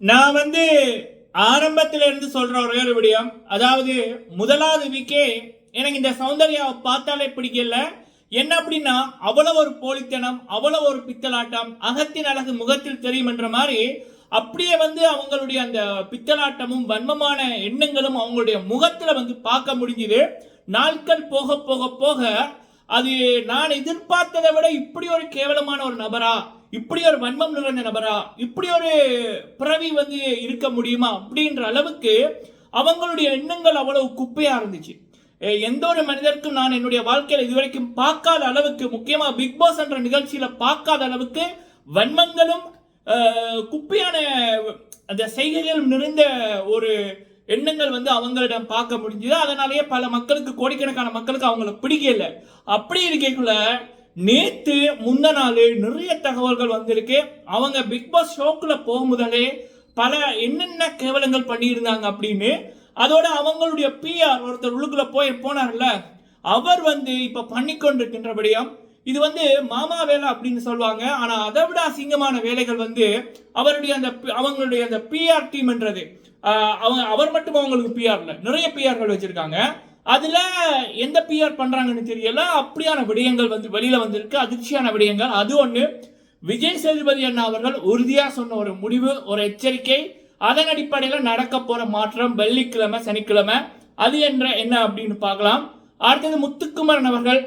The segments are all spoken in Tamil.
நான் ஆரம்பத்துல இருந்து சொல்ற ஒரே ஒரு விடயம், அதாவது முதலாவது வீக்கே எனக்கு இந்த சௌந்தர்யாவை பார்த்தாலே பிடிக்கல. என்ன அப்படின்னா, அவ்வளவு ஒரு போலித்தனம், அவ்வளவு ஒரு பித்தலாட்டம், அகத்தின் அழகு முகத்தில் தெரியும் என்ற மாதிரி அப்படியே அவங்களுடைய அந்த பித்தலாட்டமும் வன்மமான எண்ணங்களும் அவங்களுடைய முகத்துல பார்க்க முடிஞ்சுது. நாட்கள் போக போக போக அது நான் எதிர்பார்த்ததை விட இப்படி ஒரு கேவலமான ஒரு நபரா, இப்படி ஒரு வன்மம் நிறைந்த நபரா, இப்படி ஒரு பிறவி இருக்க முடியுமா அப்படின்ற அளவுக்கு அவங்களுடைய எண்ணங்கள் அவ்வளவு குப்பையா இருந்துச்சு. எந்த ஒரு மனிதருக்கும் நான் என்னுடைய வாழ்க்கையில் இதுவரைக்கும் பார்க்காத அளவுக்கு, முக்கியமா பிக் பாஸ் என்ற நிகழ்ச்சியில பார்க்காத அளவுக்கு வன்மங்களும் குப்பையான அந்த செய்கைகள் நிறைந்த ஒரு எண்ணங்கள் அவங்களிடம் பார்க்க முடிஞ்சது. அதனாலேயே பல மக்களுக்கு, கோடிக்கணக்கான மக்களுக்கு அவங்கள பிடிக்கல. அப்படி இருக்கக்குள்ள நேத்து முந்த நாள் நிறைய தகவல்கள் வந்திருக்கு. அவங்க பிக் பாஸ் ஷோக்குள்ள போகும் முதலே பல என்னென்ன கேவலங்கள் பண்ணியிருந்தாங்க அப்படின்னு. அதோட அவங்களுடைய பிஆர் ஒருத்தர் உள்ளுக்குள்ள போனார்ல, அவர் இப்ப பண்ணிக்கொண்டிருக்கின்றபடியும் இது மாமா வேலை அப்படின்னு சொல்லுவாங்க. ஆனா அதை விட அசிங்கமான வேலைகள் அவருடைய அவங்களுடைய அந்த பிஆர் டீம் என்றது, அவர் மட்டும் அவங்களுக்கு பிஆர் இல்ல, நிறைய பிஆர்கள் வச்சிருக்காங்க. அதுல எந்த பிஆர் பண்றாங்கன்னு தெரியல. அப்படியான விடயங்கள் வெளியில வந்திருக்கு, அதிர்ச்சியான விடயங்கள். அது ஒண்ணு. விஜய் சேதுபதி அண்ணா அவர்கள் உறுதியா சொன்ன ஒரு முடிவு, ஒரு எச்சரிக்கை. அதன் அடிப்படையில் நடக்க போற மாற்றம் வெள்ளிக்கிழமை சனிக்கிழமை அது என்ன அப்படின்னு பார்க்கலாம். அடுத்தது முத்துக்குமரன் அவர்கள்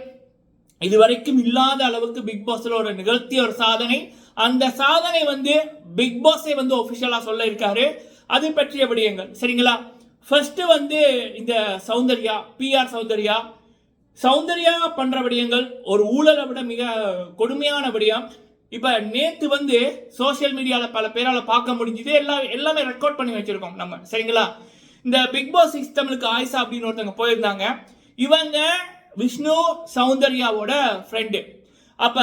இதுவரைக்கும் இல்லாத அளவுக்கு பிக் பாஸ்ல ஒரு நிகழ்த்திய ஒரு சாதனை. அந்த சாதனை பிக் பாஸை ஒபிஷியலா சொல்ல இருக்காரு. அது பற்றிய விடயங்கள் சரிங்களா. ஃபர்ஸ்ட் இந்த சௌந்தர்யா, பிஆர் சௌந்தர்யா பண்ற விடயங்கள் ஒரு ஊழலை விட மிக கொடுமையான விடயம். இப்ப நேத்து சோசியல் மீடியால பல பேரால பார்க்க முடிஞ்சது. எல்லாமே ரெக்கார்ட் பண்ணி வச்சிருக்கோம் நம்ம சரிங்களா. இந்த பிக் பாஸ் சிஸ்டம்க்கு ஆயிஷா அப்படின்னு ஒருத்தவங்க போயிருந்தாங்க. இவங்க விஷ்ணு சௌந்தர்யாவோட ஃப்ரெண்டு. அப்ப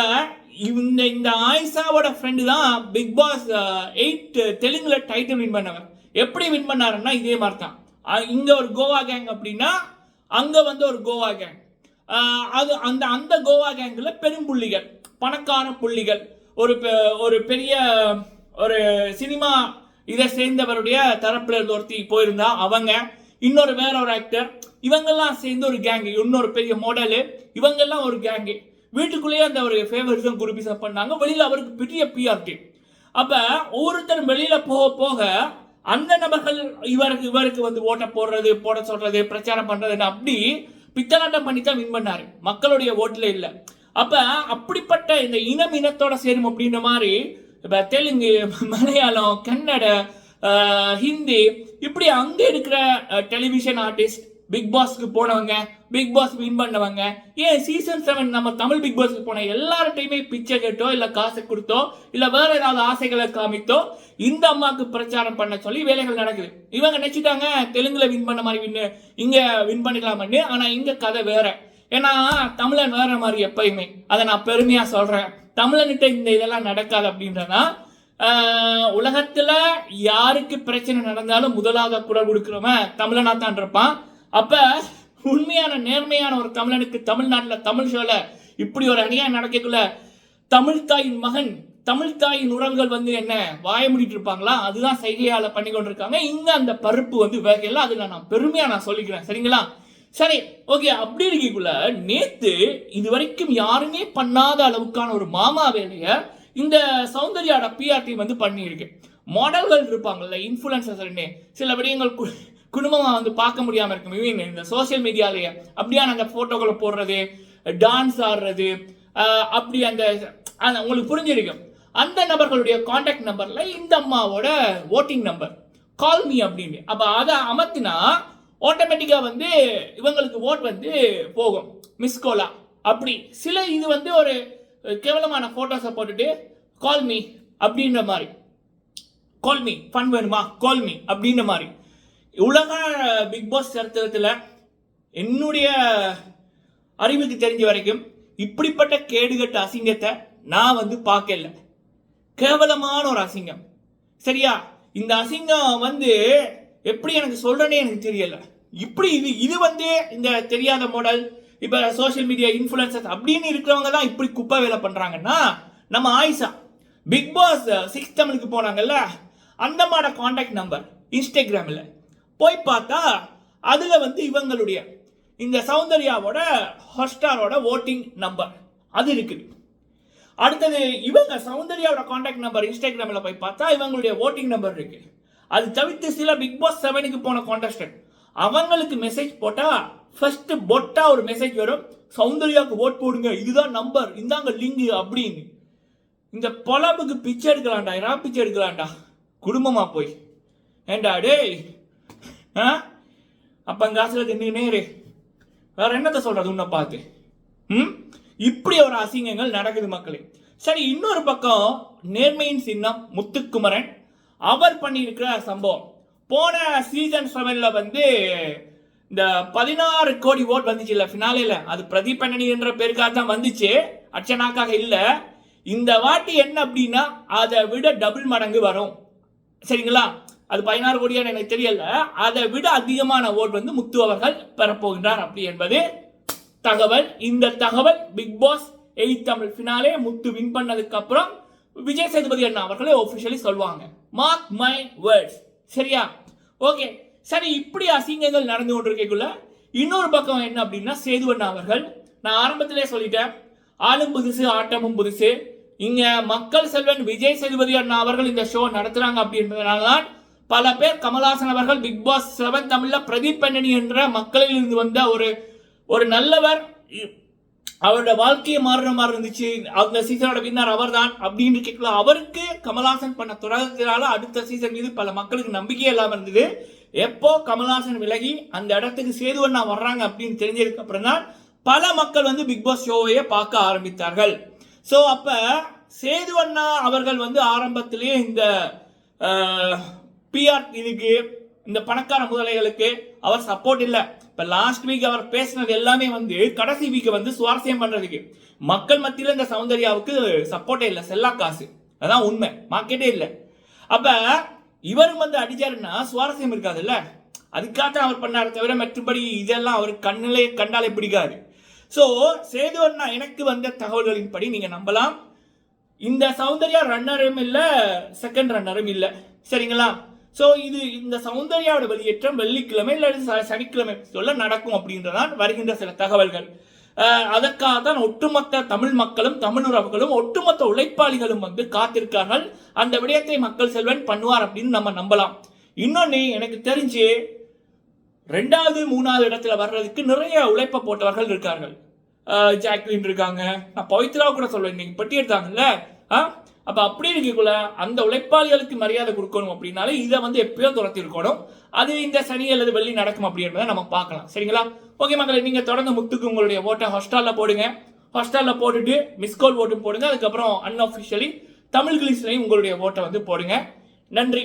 இந்த ஆயிஷாவோட ஃப்ரெண்டு தான் பிக் பாஸ் 8 தெலுங்குல டைட்டில் வின் பண்ணவர். எப்படி வின் பண்ணாருன்னா இதே மாதிரி தான். இங்க ஒரு கோவா கேங் அப்படின்னா அங்க ஒரு கோவா கேங். அது அந்த கோவா கேங்ல பெரும் புள்ளிகள், பணக்கார புள்ளிகள், ஒரு பெரிய ஒரு சினிமா இதை சேர்ந்தவருடைய தரப்புல இருந்து ஒருத்தி போயிருந்தா அவங்க, இன்னொரு வேற ஒரு ஆக்டர், இவங்கெல்லாம் சேர்ந்து ஒரு கேங், இன்னொரு பெரிய மாடலு, இவங்கெல்லாம் ஒரு கேங்கு. வீட்டுக்குள்ளேயே அந்த ஒரு ஃபேவரிசம் குரூப்பிசம் பண்ணாங்க. வெளியில அவருக்கு பெரிய பிஆர் டீம். அப்ப ஒவ்வொருத்தரும் வெளியில போக போக அந்த நபர்கள் இவருக்கு ஓட்ட போட சொல்றது, பிரச்சாரம் பண்றதுன்னு அப்படி பித்தலாட்டம் பண்ணி தான் வின் பண்ணாரு. மக்களுடைய ஓட்டுல இல்ல. அப்ப அப்படிப்பட்ட இந்த இனத்தோட சேரும் அப்படின்ற மாதிரி இப்ப தெலுங்கு, மலையாளம், கன்னட, ஹிந்தி, இப்படி அங்க இருக்கிற டெலிவிஷன் ஆர்டிஸ்ட், பிக் பாஸ்க்கு போனவங்க, பிக் பாஸ் வின் பண்ணவங்க, ஏன் சீசன் 7 நம்ம தமிழ் பிக் பாஸ்க்கு போன எல்லார்ட்டையுமே பிச்சை கேட்டோ இல்ல காசு கொடுத்தோ இல்ல வேற ஏதாவது ஆசைகளை காமித்தோ இந்த அம்மாவுக்கு பிரச்சாரம் பண்ண சொல்லி வேலைகள் நடக்குது. இவங்க நினைச்சிட்டாங்க தெலுங்குல வின் பண்ண மாதிரி இங்க வின் பண்ணிக்கலாம்னு. ஆனா இங்க கதை வேற. ஏன்னா தமிழன் வேற மாதிரி எப்பயுமே. அதை நான் பெருமையா சொல்றேன். தமிழன்கிட்ட இந்த இதெல்லாம் நடக்காது அப்படின்றனா. உலகத்துல யாருக்கு பிரச்சனை நடந்தாலும் முதலாவது குரல் கொடுக்கிறவன் தமிழனா தான் இருப்பான். அப்ப உண்மையான நேர்மையான ஒரு தமிழனுக்கு தமிழ்நாட்டுல தமிழ் ஷோல இப்படி ஒரு அநியாயம் நடக்கக்குள்ள தமிழ் தாயின் மகன், தமிழ் தாயின் உறவுகள் என்ன வாய முடிட்டு இருப்பாங்களா? அதுதான் செய்கையால பண்ணி கொண்டிருக்காங்க. இங்க அந்த பருப்பு வேகையில அதுல நான் பெருமையா நான் சொல்லிக்கிறேன் சரிங்களா. சரி, ஓகே. அப்படி இருக்கக்குள்ள நேத்து இதுவரைக்கும் யாருமே பண்ணாத அளவுக்கான ஒரு மாமா வேலைய இந்த சௌந்தர்யாட பிஆர் டீம் பண்ணியிருக்கு. மாடல்கள் இருப்பாங்கல்ல, இன்ஃபுளுசர்ஸ்னு சில விடயங்கள் குடும்பமா பார்க்க முடியாம இருக்கும். இவங்க இந்த சோசியல் மீடியாலேயே அப்படியான அந்த போட்டோக்களை போடுறது, டான்ஸ் ஆடுறது, அப்படி அந்த உங்களுக்கு புரிஞ்சிருக்கும். அந்த நபர்களுடைய கான்டாக்ட் நம்பர்ல இந்த அம்மாவோட ஓட்டிங் நம்பர் கால் மீ அப்படின்னு. அப்ப அதை அமர்த்தினா ஆட்டோமேட்டிக்கா இவங்களுக்கு ஓட் போகும் மிஸ்கோலா. அப்படி சில இது ஒரு கேவலமான போட்டோஸை போட்டுட்டு கால் மீ அப்படின்ற மாதிரி, கால் மீ ஃபன் வேணுமா கால் மீ அப்படின்ற மாதிரி. உலக பிக் பாஸ் சரித்திரத்தில் என்னுடைய அறிவுக்கு தெரிஞ்ச வரைக்கும் இப்படிப்பட்ட கேடுகட்ட அசிங்கத்தை நான் பார்க்கல. கேவலமான ஒரு அசிங்கம் சரியா. இந்த அசிங்கம் எப்படி எனக்கு சொல்றேனே எனக்கு தெரியல. இப்படி இது இந்த தெரியாத மாடல், இப்ப சோசியல் மீடியா இன்ஃபுளுசர்ஸ் அப்படின்னு இருக்கிறவங்க தான் இப்படி குப்பை வேலை பண்றாங்கன்னா, நம்ம ஆயிஷா பிக் பாஸ் 6 தமிழுக்கு போனாங்கல்ல, அந்த மாதிரி காண்டாக்ட் நம்பர் இன்ஸ்டாகிராமில் போய் பார்த்தா அதில் வந்து இவங்களுடைய இந்த சௌந்தர்யாவோட ஹாட்ஸ்டாரோட ஓட்டிங் நம்பர் அது இருக்குது. அடுத்தது இவங்க சௌந்தர்யாவோட காண்டாக்ட் நம்பர் இன்ஸ்டாகிராமில் போய் பார்த்தா இவங்களுடைய ஓட்டிங் நம்பர் இருக்கு. அது தவிர்த்து சில பிக் பாஸ் 7க்கு போன கான்டெஸ்டன்ட் அவங்களுக்கு மெசேஜ் போட்டால் ஃபர்ஸ்ட் பொட்டா ஒரு மெசேஜ் வரும், சௌந்தர்யாவுக்கு ஓட் போடுங்க, இதுதான் நம்பர், இந்தாங்க லிங்க் அப்படின்னு. இந்த பொலப்புக்கு பிச்சை எடுக்கலாம்டா, யாரா பிச்சை எடுக்கலாம்டா குடும்பமா போய். ஏண்டா டேய் அப்ப காசுல தின்னு வேற என்னத்த சொல்றது உன்னை பார்த்து. இப்படி ஒரு அசிங்கங்கள் நடக்குது மக்களே. சரி, இன்னொரு பக்கம் நேர்மையின் சின்னம் முத்துக்குமரன் அவர் பண்ணியிருக்கிற சம்பவம் போன சீசன் 7ல வந்து இந்த 16 கோடி ஓட் வந்துச்சு இல்ல ஃபினாலேல, அது பிரதீப் அண்ணனி என்ற பேருக்காக தான் வந்துச்சு, அர்ச்சனாக்காக இல்ல. இந்த வாட்டி என்ன அப்படின்னா அதை விட டபுள் மடங்கு வரும். சரிங்களா, அது 16 கோடியான எனக்கு தெரியல, அதை விட அதிகமான ஓட் வந்து முத்து அவர்கள் பெறப்போகின்றார் அப்படி என்பது தகவல். இந்த தகவல் பிக் பாஸ் 8 தமிழ் ஃபினாலே முத்து வின் பண்ணதுக்கு அப்புறம் விஜய் சேதுபதி அண்ணா அவர்களே ஒபிஷியலி சொல்லுவாங்க. Mark my words. சரியா, ஓகே. சரி, இப்படி அசிங்கங்கள் நடந்து கொண்டிருக்கக்குள்ள இன்னொரு பக்கம் என்ன அப்படின்னா சேது அண்ணா அவர்கள், நான் ஆரம்பத்திலே சொல்லிட்டேன், ஆளும் புதுசு ஆட்டமும் புதுசு. இங்க மக்கள் செல்வன் விஜய் சேதுபதி அண்ணா அவர்கள் இந்த ஷோ நடத்துறாங்க அப்படின்றதுனால தான் பல பேர் கமல்ஹாசன் அவர்கள் பிக் பாஸ் 7 தமிழ்ல பிரதீப் அண்ணனி என்ற மக்களில் இருந்து வந்த ஒரு நல்லவர், அவரோட வாழ்க்கையை மாறுற மாதிரி இருந்துச்சு, அந்த சீசனோட வின்னர் அவர் தான் அப்படின்னு கேட்கல. அவருக்கு கமல்ஹாசன் பண்ண தொடர்ச்சியால அடுத்த சீசன் மீது பல மக்களுக்கு நம்பிக்கையே இல்லாமல் இருந்தது. எப்போ கமல்ஹாசன் விலகி அந்த இடத்துக்கு சேது அண்ணா வர்றாங்க அப்படின்னு தெரிஞ்சதுக்கு அப்புறம் தான் பல மக்கள் வந்து பிக் பாஸ் ஷோவையே பார்க்க ஆரம்பித்தார்கள். ஸோ அப்ப சேது அண்ணா அவர்கள் வந்து ஆரம்பத்திலேயே இந்த பிஆர் இதுக்கு இந்த பணக்கார முதலைகளுக்கு அவர் சப்போர்ட் இல்லை. இப்ப லாஸ்ட் வீக் அவர் பேசினது எல்லாமே வந்து கடைசி வீக் வந்து சுவாரஸ்யம் பண்றதுக்கு மக்கள் மத்தியில் இந்த சௌந்தர்யாவுக்கு சப்போர்ட்டே இல்லை, செல்லா காசு, அதான் உண்மை, மார்க்கெட்டே இல்லை. அப்ப இவரும் வந்து அடிச்சாருன்னா சுவாரஸ்யம் இருக்காதுல்ல, அதுக்காக அவர் பண்ணாரு தவிர மற்றபடி இதெல்லாம் அவர் கண்டாலே பிடிக்காது. ஸோ சேது அண்ணா எனக்கு வந்த தகவல்களின்படி நீங்க நம்பலாம், இந்த சௌந்தர்யா ரன்னரும் இல்லை, செகண்ட் ரன்னரும் இல்லை. சரிங்களா, ஸோ இந்த சௌந்தர்யாவோட வெளியேற்றம் வெள்ளிக்கிழமை இல்லை சனிக்கிழமை சொல்ல நடக்கும் அப்படின்றதான் வருகின்ற சில தகவல்கள். அதற்காக தான் ஒட்டுமொத்த தமிழ் மக்களும் தமிழ் உறவுகளும் ஒட்டுமொத்த உழைப்பாளிகளும் வந்து காத்திருக்கார்கள். அந்த விடயத்தை மக்கள் செல்வன் பண்ணுவார் அப்படின்னு நம்ம நம்பலாம். இன்னொன்னு எனக்கு தெரிஞ்சு 2வது 3வது இடத்துல வர்றதுக்கு நிறைய உழைப்பை போட்டவர்கள் இருக்கார்கள். ஜாக்லின் இருக்காங்க, நான் பவித்ரா கூட சொல்வேன், இன்னைக்கு பட்டி எடுத்தாங்கல்ல. அப்ப அப்படி இருக்கக்குள்ள அந்த உழைப்பாளிகளுக்கு மரியாதை கொடுக்கணும் அப்படின்னாலே இதை வந்து எப்பயோ துரத்தி இருக்கணும். அது இந்த சனி அல்லது வெள்ளி நடக்கும் அப்படின்றத நம்ம பார்க்கலாம். சரிங்களா, ஓகே மக்களை, நீங்க தொடர்ந்து முத்துக்கு உங்களுடைய ஓட்டை ஹாட்ஸ்டார்ல போடுங்க. ஹாட்ஸ்டார்ல போட்டுட்டு மிஸ்கால் ஓட்டும் போடுங்க. அதுக்கப்புறம் அன்அஃபிஷியலி தமிழ் கிளீஸ்லையும் உங்களுடைய ஓட்டை வந்து போடுங்க. நன்றி.